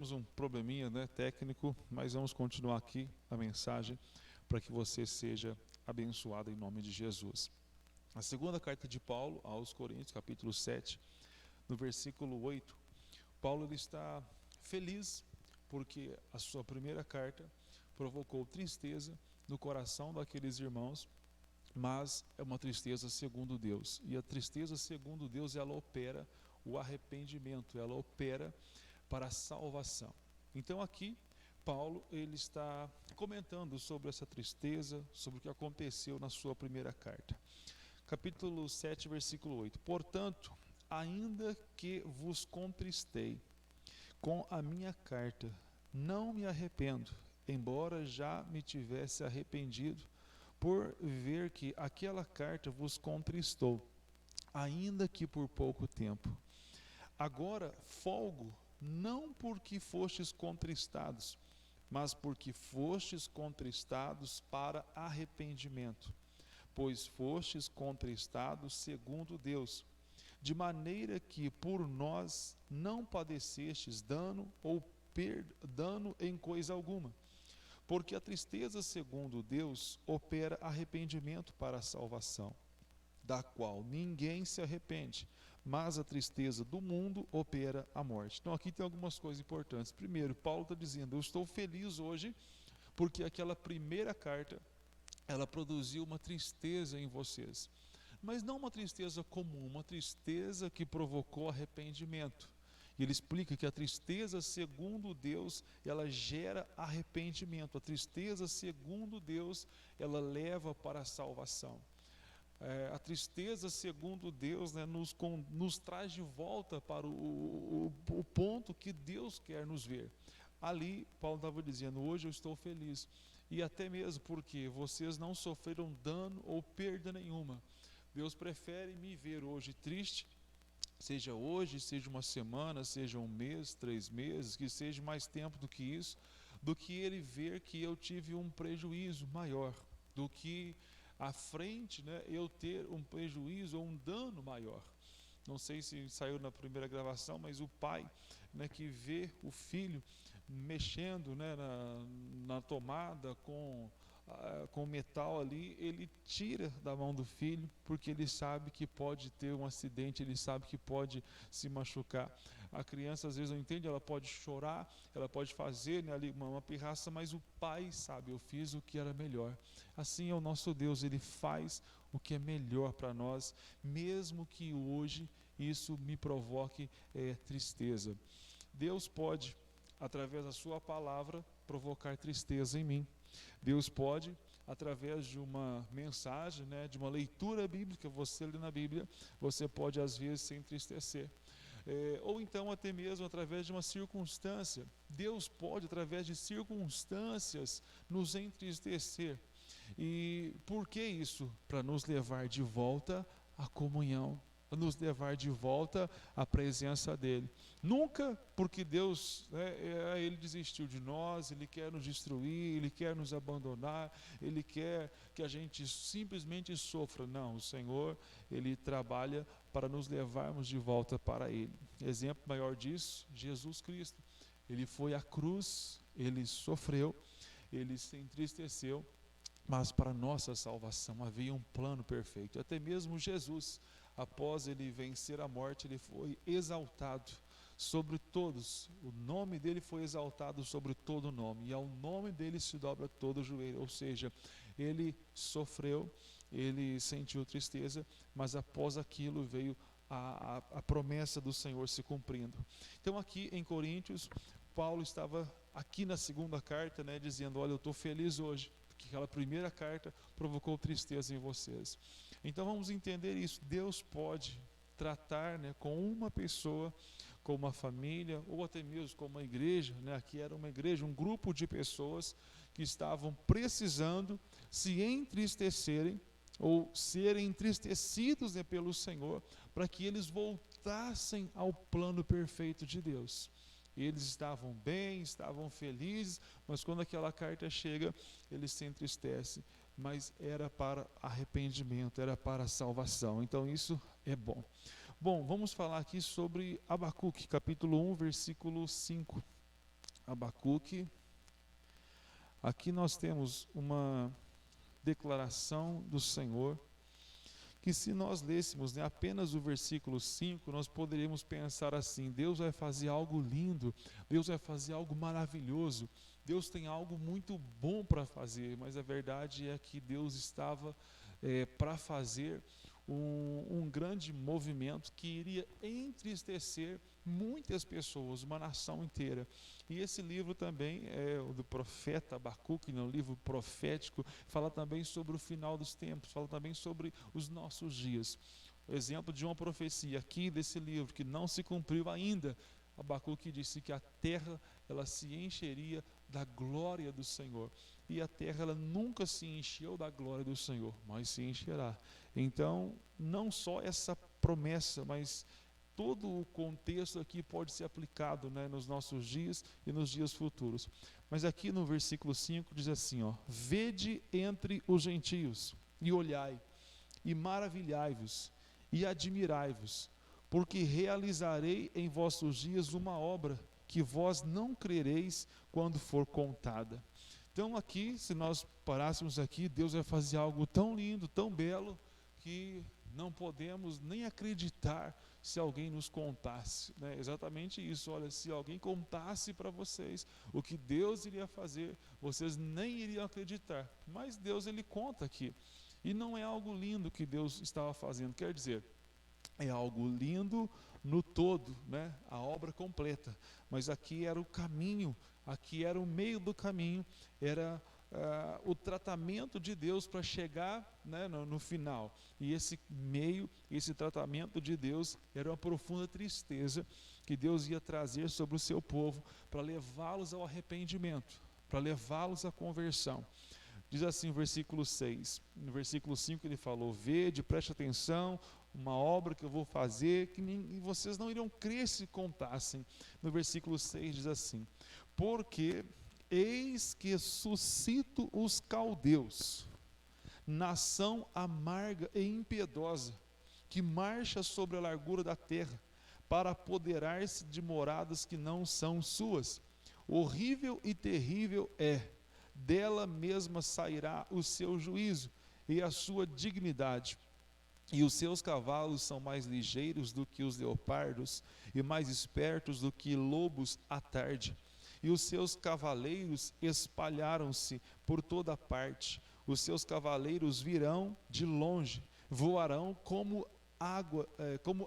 Temos um probleminha, técnico, mas vamos continuar aqui a mensagem para que você seja abençoado em nome de Jesus. A segunda carta de Paulo aos Coríntios, capítulo 7, no versículo 8, Paulo ele está feliz porque a sua primeira carta provocou tristeza no coração daqueles irmãos, mas é uma tristeza segundo Deus. E a tristeza segundo Deus, ela opera o arrependimento, ela opera para a salvação. Então aqui Paulo ele está comentando sobre essa tristeza, sobre o que aconteceu na sua primeira carta. Capítulo 7, versículo 8. Portanto, ainda que vos contristei com a minha carta, não me arrependo, embora já me tivesse arrependido, por ver que aquela carta vos contristou, ainda que por pouco tempo. Agora folgo, não porque fostes contristados, mas porque fostes contristados para arrependimento, pois fostes contristados segundo Deus, de maneira que por nós não padecestes dano ou dano em coisa alguma, porque a tristeza segundo Deus opera arrependimento para a salvação, da qual ninguém se arrepende, mas a tristeza do mundo opera a morte. Então aqui tem algumas coisas importantes. Primeiro, Paulo está dizendo, eu estou feliz hoje, porque aquela primeira carta, ela produziu uma tristeza em vocês. Mas não uma tristeza comum, uma tristeza que provocou arrependimento. E ele explica que a tristeza segundo Deus, ela gera arrependimento. A tristeza segundo Deus, ela leva para a salvação. A tristeza segundo Deus, nos traz de volta para o ponto que Deus quer nos ver. Ali Paulo estava dizendo, hoje eu estou feliz, e até mesmo porque vocês não sofreram dano ou perda nenhuma. Deus prefere me ver hoje triste, seja hoje, seja uma semana, seja um mês, 3 meses, que seja mais tempo do que isso, do que ele ver que eu tive um prejuízo maior, do que à frente, eu ter um prejuízo ou um dano maior. Não sei se saiu na primeira gravação, mas o pai, que vê o filho mexendo, na tomada com metal ali, ele tira da mão do filho, porque ele sabe que pode ter um acidente, ele sabe que pode se machucar. A criança às vezes não entende, ela pode chorar, ela pode fazer ali uma pirraça, mas o pai sabe, eu fiz o que era melhor. Assim é o nosso Deus, ele faz o que é melhor para nós, mesmo que hoje isso me provoque tristeza. Deus pode, através da sua palavra, provocar tristeza em mim. Deus pode, através de uma mensagem, de uma leitura bíblica, você lê na Bíblia, você pode às vezes se entristecer. Ou então até mesmo através de uma circunstância. Deus pode, através de circunstâncias, nos entristecer. E por que isso? Para nos levar de volta à comunhão, para nos levar de volta à presença dele. Nunca porque Deus, ele desistiu de nós, ele quer nos destruir, ele quer nos abandonar, ele quer que a gente simplesmente sofra. Não, o Senhor, ele trabalha para nos levarmos de volta para ele. Exemplo maior disso, Jesus Cristo. Ele foi à cruz, ele sofreu, ele se entristeceu, mas para nossa salvação havia um plano perfeito. Até mesmo Jesus, após ele vencer a morte, ele foi exaltado sobre todos. O nome dele foi exaltado sobre todo nome, e ao nome dele se dobra todo o joelho. Ou seja, ele sofreu, ele sentiu tristeza, mas após aquilo veio a promessa do Senhor se cumprindo. Então aqui em Coríntios, Paulo estava aqui na segunda carta, dizendo, olha, eu estou feliz hoje, que aquela primeira carta provocou tristeza em vocês. Então vamos entender isso. Deus pode tratar com uma pessoa, com uma família, ou até mesmo com uma igreja. Aqui era uma igreja, um grupo de pessoas que estavam precisando se entristecerem ou serem entristecidos pelo Senhor, para que eles voltassem ao plano perfeito de Deus. Eles estavam bem, estavam felizes, mas quando aquela carta chega, eles se entristecem. Mas era para arrependimento, era para salvação. Então isso é bom. Bom, vamos falar aqui sobre Abacuque, capítulo 1, versículo 5. Abacuque. Aqui nós temos uma declaração do Senhor, que se nós lêssemos, né, apenas o versículo 5, nós poderíamos pensar assim: Deus vai fazer algo lindo, Deus vai fazer algo maravilhoso, Deus tem algo muito bom para fazer. Mas a verdade é que Deus estava para fazer um grande movimento que iria entristecer muitas pessoas, uma nação inteira. E esse livro também é o do profeta Abacuque, um livro profético, fala também sobre o final dos tempos, fala também sobre os nossos dias. O exemplo de uma profecia aqui desse livro que não se cumpriu ainda. Abacuque disse que a terra ela se encheria da glória do Senhor. E a terra ela nunca se encheu da glória do Senhor, mas se encherá. Então, não só essa promessa, mas todo o contexto aqui pode ser aplicado, né, nos nossos dias e nos dias futuros. Mas aqui no versículo 5 diz assim, ó: vede entre os gentios, e olhai, e maravilhai-vos, e admirai-vos, porque realizarei em vossos dias uma obra que vós não crereis quando for contada. Então aqui, se nós parássemos aqui, Deus vai fazer algo tão lindo, tão belo, que não podemos nem acreditar se alguém nos contasse, né? Exatamente isso. Olha, se alguém contasse para vocês o que Deus iria fazer, vocês nem iriam acreditar. Mas Deus, ele conta aqui. E não é algo lindo que Deus estava fazendo, quer dizer, é algo lindo no todo, né? A obra completa. Mas aqui era o caminho, aqui era o meio do caminho, era o tratamento de Deus para chegar, né, no final. E esse meio, esse tratamento de Deus era uma profunda tristeza que Deus ia trazer sobre o seu povo para levá-los ao arrependimento, para levá-los à conversão. Diz assim o versículo 6, no versículo 5 ele falou: vede, preste atenção, uma obra que eu vou fazer, que vocês não iriam crer se contassem. No versículo 6 diz assim: porque eis que suscito os caldeus, nação amarga e impiedosa, que marcha sobre a largura da terra, para apoderar-se de moradas que não são suas. Horrível e terrível é, dela mesma sairá o seu juízo e a sua dignidade. E os seus cavalos são mais ligeiros do que os leopardos, e mais espertos do que lobos à tarde. E os seus cavaleiros espalharam-se por toda parte. Os seus cavaleiros virão de longe, voarão como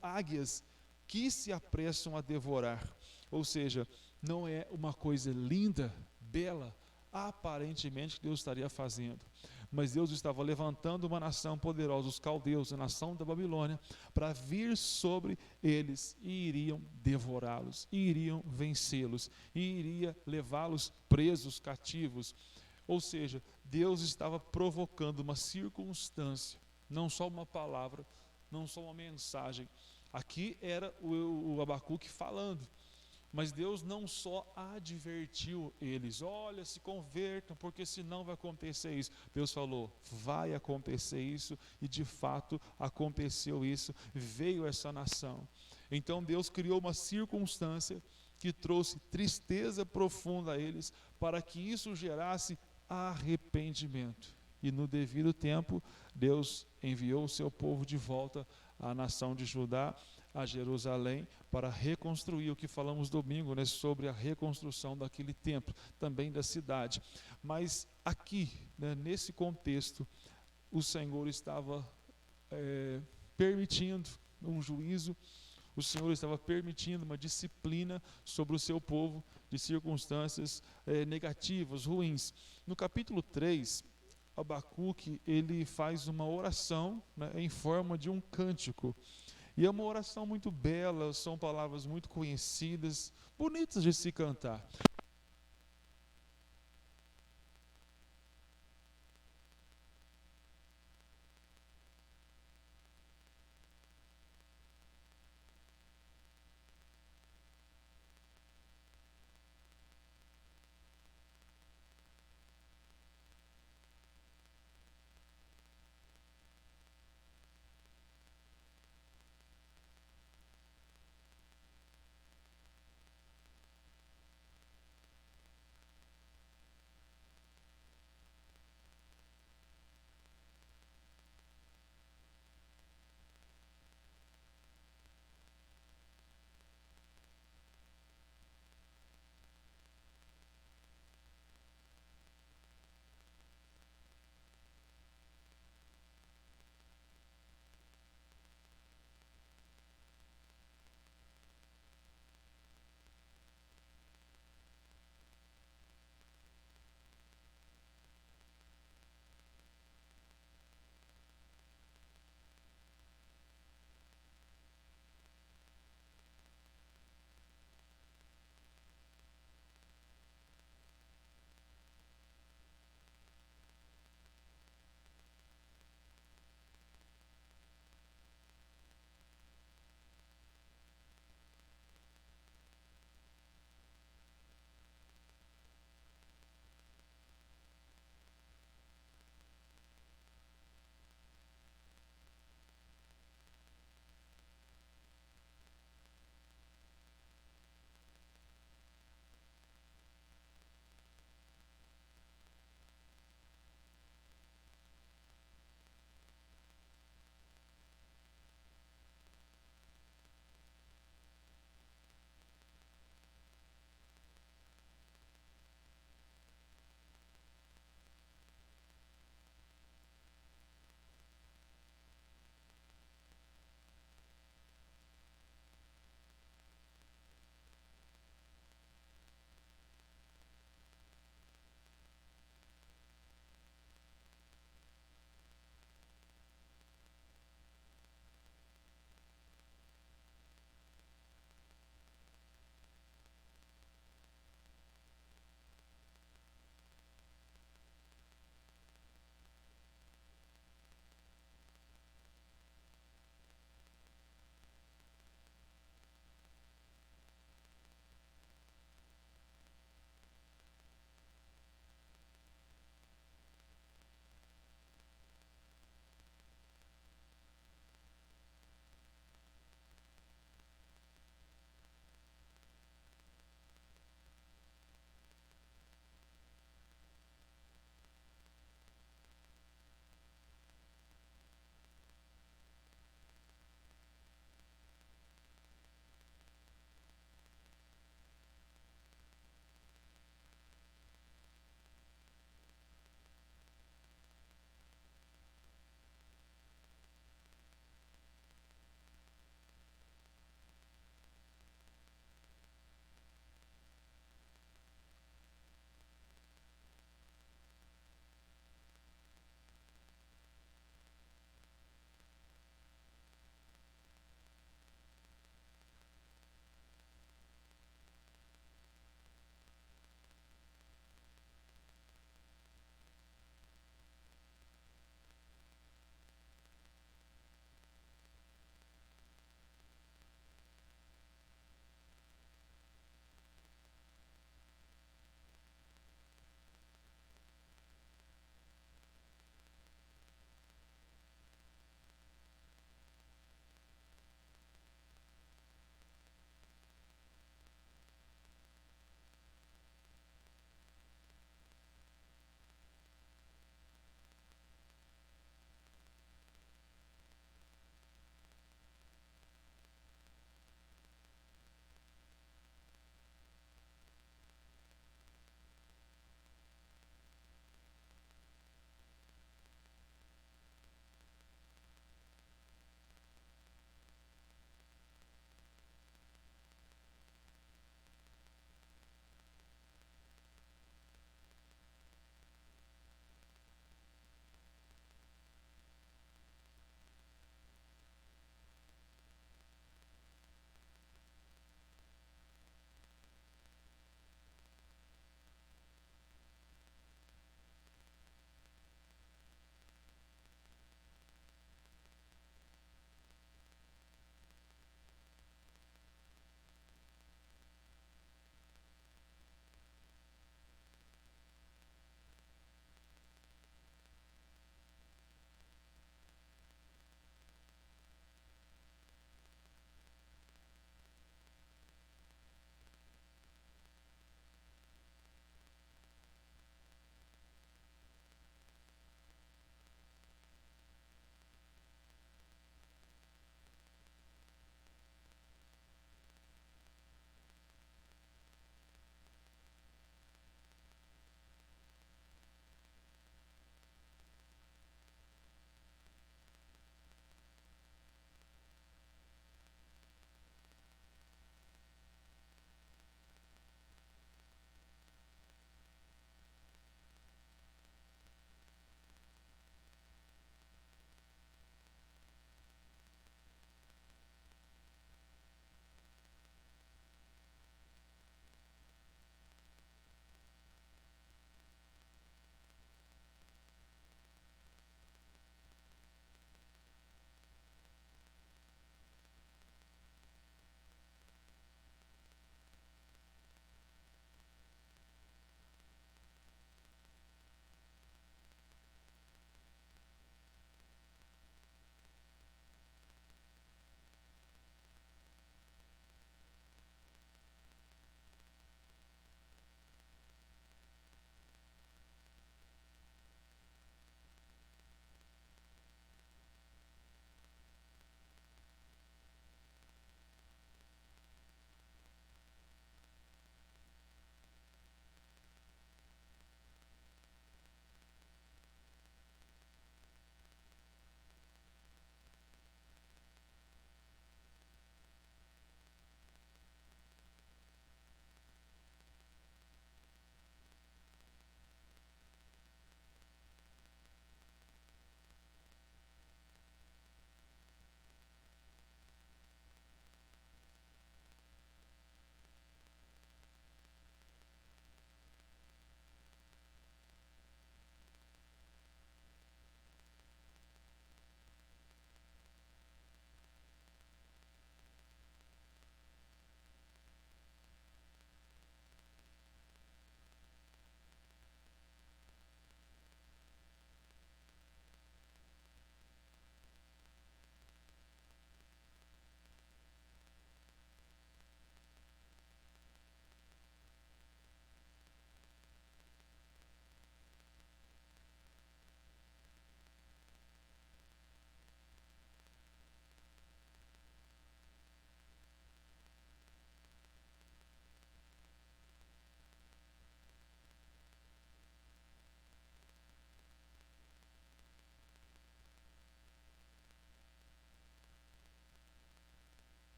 águias que se apressam a devorar. Ou seja, não é uma coisa linda, bela, aparentemente que Deus estaria fazendo. Mas Deus estava levantando uma nação poderosa, os caldeus, a nação da Babilônia, para vir sobre eles e iriam devorá-los, e iriam vencê-los, e iria levá-los presos, cativos. Ou seja, Deus estava provocando uma circunstância, não só uma palavra, não só uma mensagem. Aqui era o Abacuque falando. Mas Deus não só advertiu eles: olha, se convertam, porque senão vai acontecer isso. Deus falou: vai acontecer isso, e de fato aconteceu isso, veio essa nação. Então Deus criou uma circunstância que trouxe tristeza profunda a eles, para que isso gerasse arrependimento. E no devido tempo, Deus enviou o seu povo de volta à nação de Judá, a Jerusalém, para reconstruir o que falamos domingo, né, sobre a reconstrução daquele templo, também da cidade. Mas aqui, né, nesse contexto, o Senhor estava permitindo um juízo, o Senhor estava permitindo uma disciplina sobre o seu povo, de circunstâncias negativas, ruins. No capítulo 3, Abacuque, ele faz uma oração, né, em forma de um cântico. E é uma oração muito bela, são palavras muito conhecidas, bonitas de se cantar.